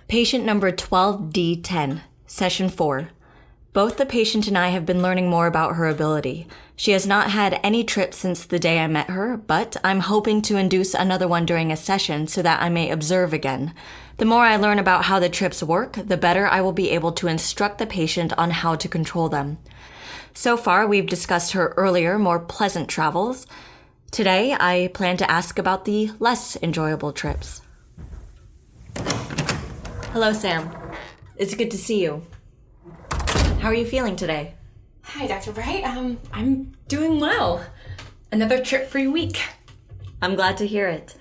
Patient number 12D10, session 4. Both the patient and I have been learning more about her ability. She has not had any trips since the day I met her, but I'm hoping to induce another one during a session so that I may observe again. The more I learn about how the trips work, the better I will be able to instruct the patient on how to control them. So far, we've discussed her earlier, more pleasant travels. Today, I plan to ask about the less enjoyable trips. Hello, Sam. It's good to see you. How are you feeling today? Hi, Dr. Bright. I'm doing well. Another trip-free week. I'm glad to hear it.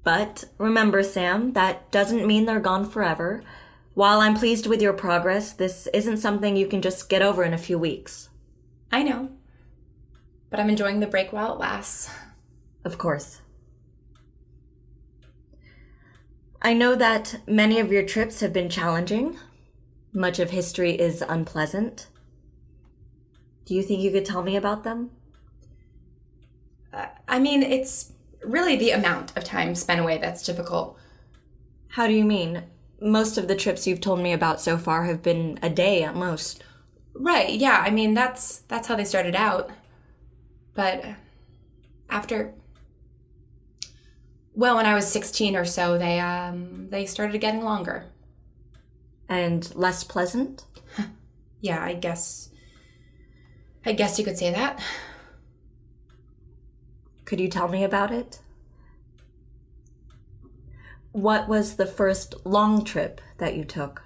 But remember, Sam, that doesn't mean they're gone forever. While I'm pleased with your progress, this isn't something you can just get over in a few weeks. I know. But I'm enjoying the break while it lasts. Of course. I know that many of your trips have been challenging. Much of history is unpleasant. Do you think you could tell me about them? It's really the amount of time spent away that's difficult. How do you mean? Most of the trips you've told me about so far have been a day at most. Right, yeah, that's how they started out. But when I was 16 or so, they started getting longer. And less pleasant? Yeah, I guess you could say that. Could you tell me about it? What was the first long trip that you took?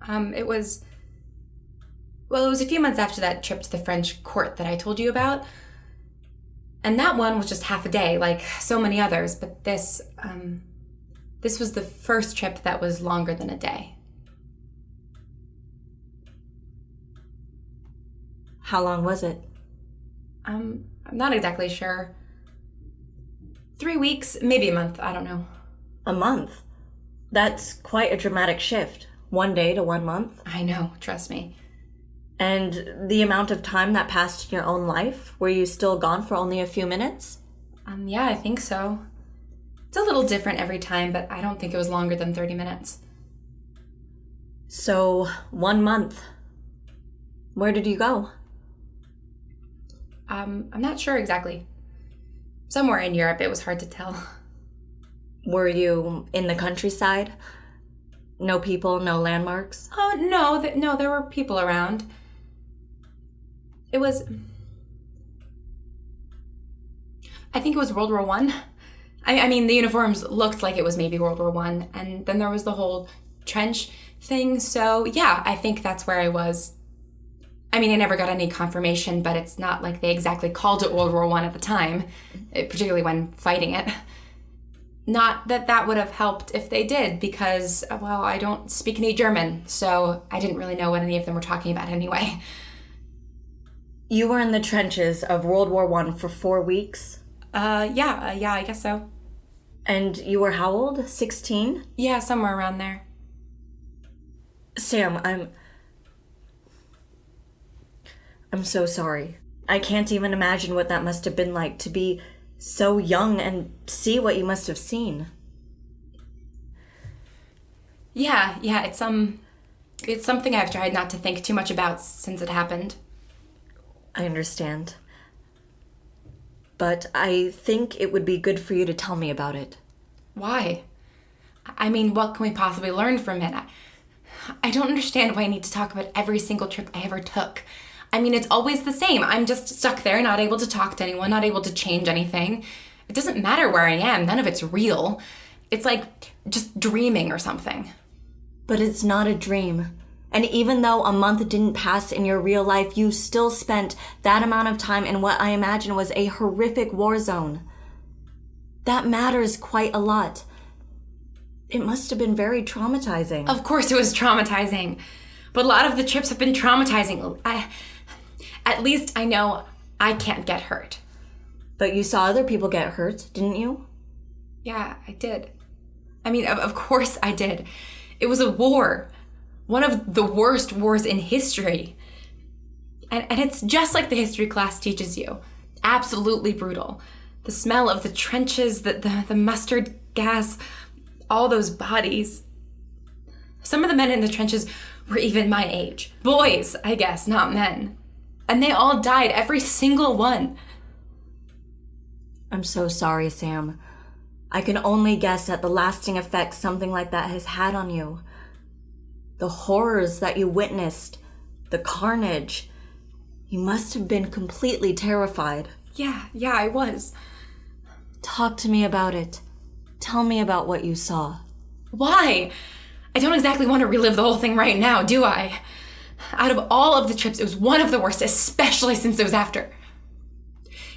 It was a few months after that trip to the French court that I told you about. And that one was just half a day, like so many others, but this was the first trip that was longer than a day. How long was it? I'm not exactly sure. 3 weeks, maybe a month, I don't know. A month? That's quite a dramatic shift. 1 day to 1 month? I know, trust me. And the amount of time that passed in your own life? Were you still gone for only a few minutes? Yeah, I think so. It's a little different every time, but I don't think it was longer than 30 minutes. So, 1 month. Where did you go? I'm not sure exactly. Somewhere in Europe, it was hard to tell. Were you in the countryside? No people, no landmarks? Oh, no, there were people around. I think it was World War I. The uniforms looked like it was maybe World War I, and then there was the whole trench thing, so yeah, I think that's where I was. I never got any confirmation, but it's not like they exactly called it World War I at the time, particularly when fighting it. Not that that would have helped if they did, because, I don't speak any German, so I didn't really know what any of them were talking about anyway. You were in the trenches of World War I for 4 weeks? Yeah, I guess so. And you were how old? 16? Yeah, somewhere around there. Sam, I'm so sorry. I can't even imagine what that must have been like to be so young and see what you must have seen. Yeah, it's something I've tried not to think too much about since it happened. I understand. But I think it would be good for you to tell me about it. Why? What can we possibly learn from it? I don't understand why I need to talk about every single trip I ever took. It's always the same. I'm just stuck there, not able to talk to anyone, not able to change anything. It doesn't matter where I am. None of it's real. It's like just dreaming or something. But it's not a dream. And even though a month didn't pass in your real life, you still spent that amount of time in what I imagine was a horrific war zone. That matters quite a lot. It must have been very traumatizing. Of course it was traumatizing. But a lot of the trips have been traumatizing. At least I know I can't get hurt. But you saw other people get hurt, didn't you? Yeah, I did. Of course I did. It was a war. One of the worst wars in history. And it's just like the history class teaches you. Absolutely brutal. The smell of the trenches, the mustard gas, all those bodies. Some of the men in the trenches were even my age. Boys, I guess, not men. And they all died, every single one. I'm so sorry, Sam. I can only guess at the lasting effects something like that has had on you. The horrors that you witnessed, the carnage. You must have been completely terrified. Yeah, I was. Talk to me about it. Tell me about what you saw. Why? I don't exactly want to relive the whole thing right now, do I? Out of all of the trips, it was one of the worst, especially since it was after.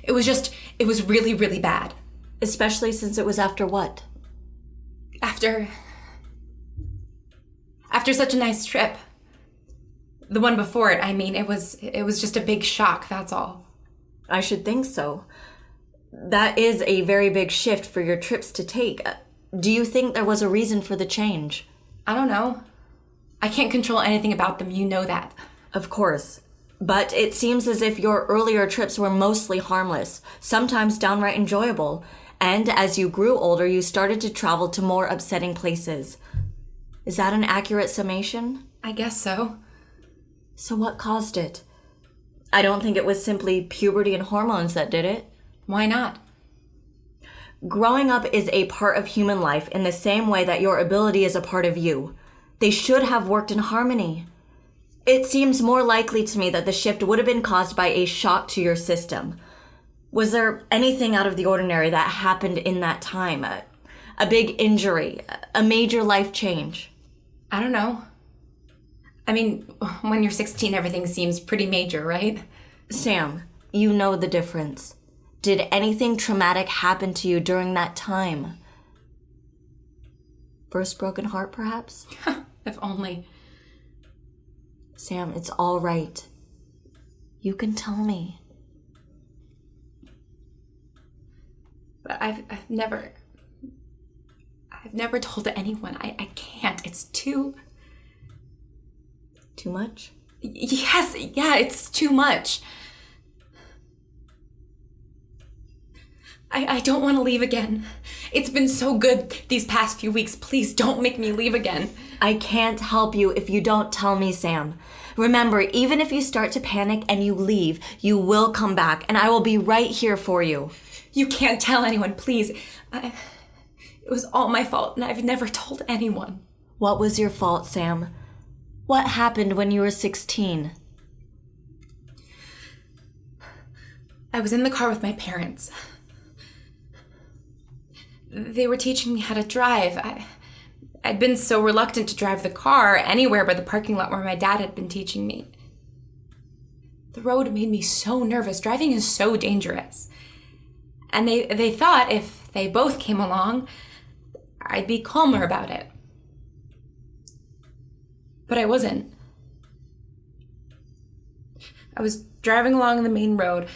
It was really, really bad. Especially since it was after what? After such a nice trip. The one before it, I mean, it was just a big shock, that's all. I should think so. That is a very big shift for your trips to take. Do you think there was a reason for the change? I don't know. I can't control anything about them, you know that. Of course. But it seems as if your earlier trips were mostly harmless, sometimes downright enjoyable. And as you grew older, you started to travel to more upsetting places. Is that an accurate summation? I guess so. So what caused it? I don't think it was simply puberty and hormones that did it. Why not? Growing up is a part of human life in the same way that your ability is a part of you. They should have worked in harmony. It seems more likely to me that the shift would have been caused by a shock to your system. Was there anything out of the ordinary that happened in that time? A big injury? A major life change? I don't know. I mean, when you're 16, everything seems pretty major, right? Sam, you know the difference. Did anything traumatic happen to you during that time? First broken heart, perhaps? If only. Sam, it's all right. You can tell me. But I've never told anyone. I can't. It's too much? Yes, yeah, it's too much. I don't want to leave again. It's been so good these past few weeks. Please don't make me leave again. I can't help you if you don't tell me, Sam. Remember, even if you start to panic and you leave, you will come back, and I will be right here for you. You can't tell anyone, please. It was all my fault, and I've never told anyone. What was your fault, Sam? What happened when you were 16? I was in the car with my parents. They were teaching me how to drive. I'd been so reluctant to drive the car anywhere but the parking lot where my dad had been teaching me. The road made me so nervous. Driving is so dangerous. And they thought if they both came along, I'd be calmer about it. But I wasn't. I was driving along the main road,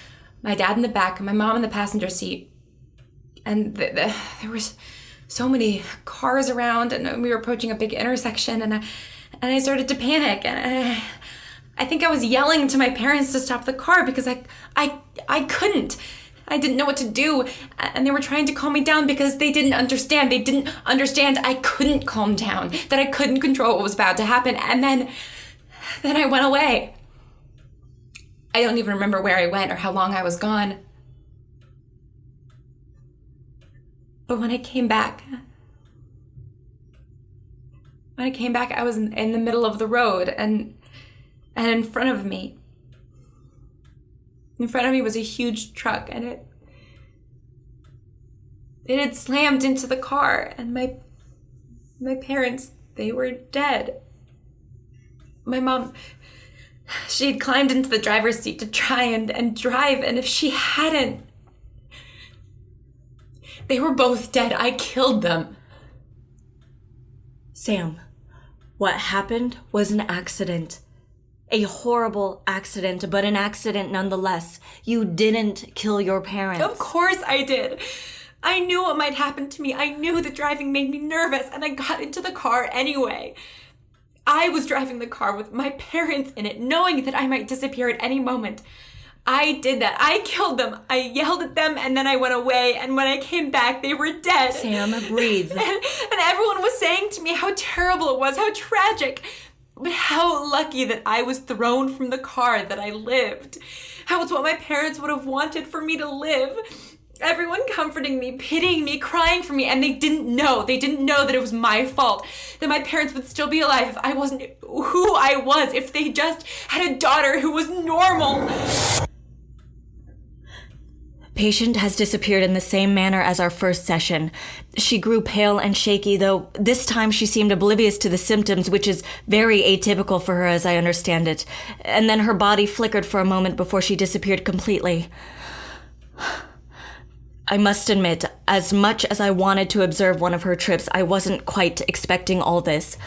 my dad in the back and my mom in the passenger seat. And there was so many cars around, and we were approaching a big intersection, and I started to panic, and I think I was yelling to my parents to stop the car because I couldn't. I didn't know what to do, and they were trying to calm me down because they didn't understand. They didn't understand I couldn't calm down, that I couldn't control what was about to happen, and then I went away. I don't even remember where I went or how long I was gone. But when I came back, I was in the middle of the road, and in front of me was a huge truck, and it had slammed into the car, and my parents, they were dead. My mom, she had climbed into the driver's seat to try and drive, and if she hadn't, they were both dead. I killed them. Sam, what happened was an accident. A horrible accident, but an accident nonetheless. You didn't kill your parents. Of course I did. I knew what might happen to me. I knew that driving made me nervous, and I got into the car anyway. I was driving the car with my parents in it, knowing that I might disappear at any moment. I did that. I killed them. I yelled at them, and then I went away, and when I came back, they were dead. Sam, breathe. And everyone saying to me how terrible it was, how tragic, but how lucky that I was thrown from the car, that I lived. How it's what my parents would have wanted for me to live. Everyone comforting me, pitying me, crying for me, and they didn't know. They didn't know that it was my fault, that my parents would still be alive if I wasn't who I was, if they just had a daughter who was normal. Patient has disappeared in the same manner as our first session. She grew pale and shaky, though this time she seemed oblivious to the symptoms, which is very atypical for her as I understand it. And then her body flickered for a moment before she disappeared completely. I must admit, as much as I wanted to observe one of her trips, I wasn't quite expecting all this.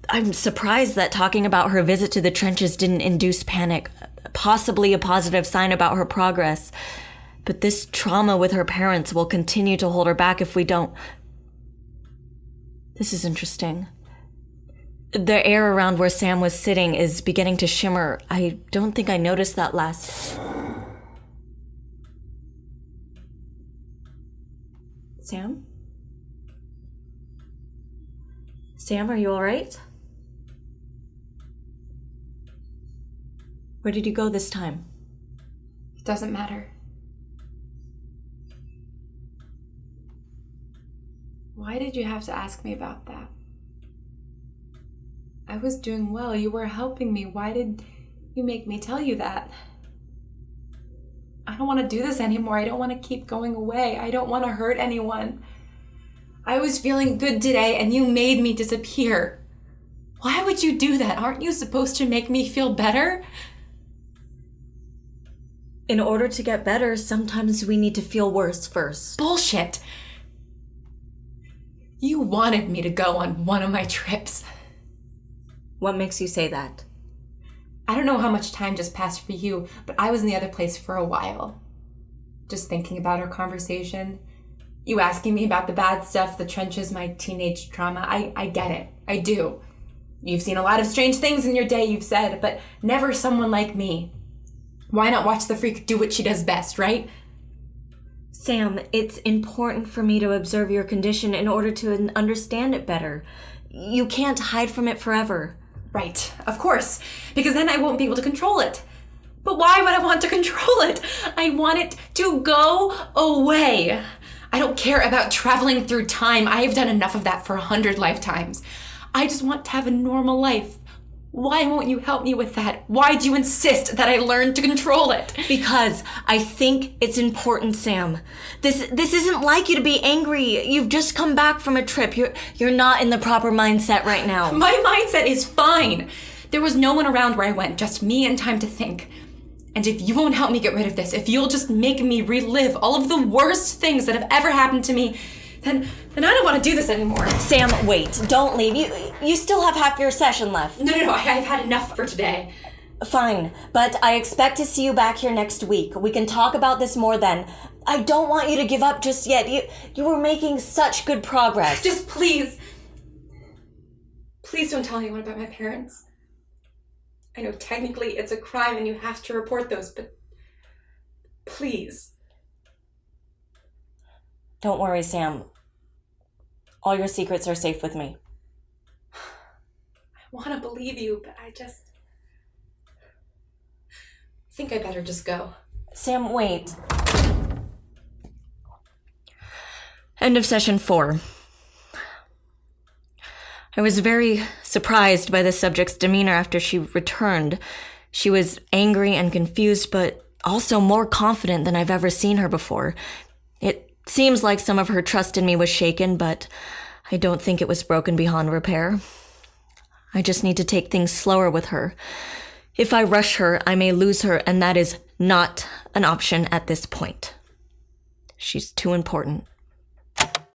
I'm surprised that talking about her visit to the trenches didn't induce panic, possibly a positive sign about her progress. But this trauma with her parents will continue to hold her back if we don't. This is interesting. The air around where Sam was sitting is beginning to shimmer. I don't think I noticed that last. Sam? Sam, are you all right? Where did you go this time? It doesn't matter. Why did you have to ask me about that? I was doing well. You were helping me. Why did you make me tell you that? I don't want to do this anymore. I don't want to keep going away. I don't want to hurt anyone. I was feeling good today and you made me disappear. Why would you do that? Aren't you supposed to make me feel better? In order to get better, sometimes we need to feel worse first. Bullshit. You wanted me to go on one of my trips. What makes you say that? I don't know how much time just passed for you, but I was in the other place for a while. Just thinking about our conversation. You asking me about the bad stuff, the trenches, my teenage trauma. I get it. I do. You've seen a lot of strange things in your day, you've said, but never someone like me. Why not watch the freak do what she does best, right? Sam, it's important for me to observe your condition in order to understand it better. You can't hide from it forever. Right, of course, because then I won't be able to control it. But why would I want to control it? I want it to go away. I don't care about traveling through time. I have done enough of that for 100 lifetimes. I just want to have a normal life. Why won't you help me with that? Why do you insist that I learn to control it? Because I think it's important, Sam. This isn't like you to be angry. You've just come back from a trip. You're not in the proper mindset right now. My mindset is fine. There was no one around where I went, just me and time to think. And if you won't help me get rid of this, if you'll just make me relive all of the worst things that have ever happened to me, then I don't want to do this anymore. Sam, wait. Don't leave. You still have half your session left. No, I've had enough for today. Fine, but I expect to see you back here next week. We can talk about this more then. I don't want you to give up just yet. You were making such good progress. Just please don't tell anyone about my parents. I know technically it's a crime and you have to report those, but please. Don't worry, Sam. All your secrets are safe with me. I want to believe you, but I think I better just go. Sam, wait. End of session 4. I was very surprised by the subject's demeanor after she returned. She was angry and confused, but also more confident than I've ever seen her before. It seems like some of her trust in me was shaken, but I don't think it was broken beyond repair. I just need to take things slower with her. If I rush her, I may lose her, and that is not an option at this point. She's too important.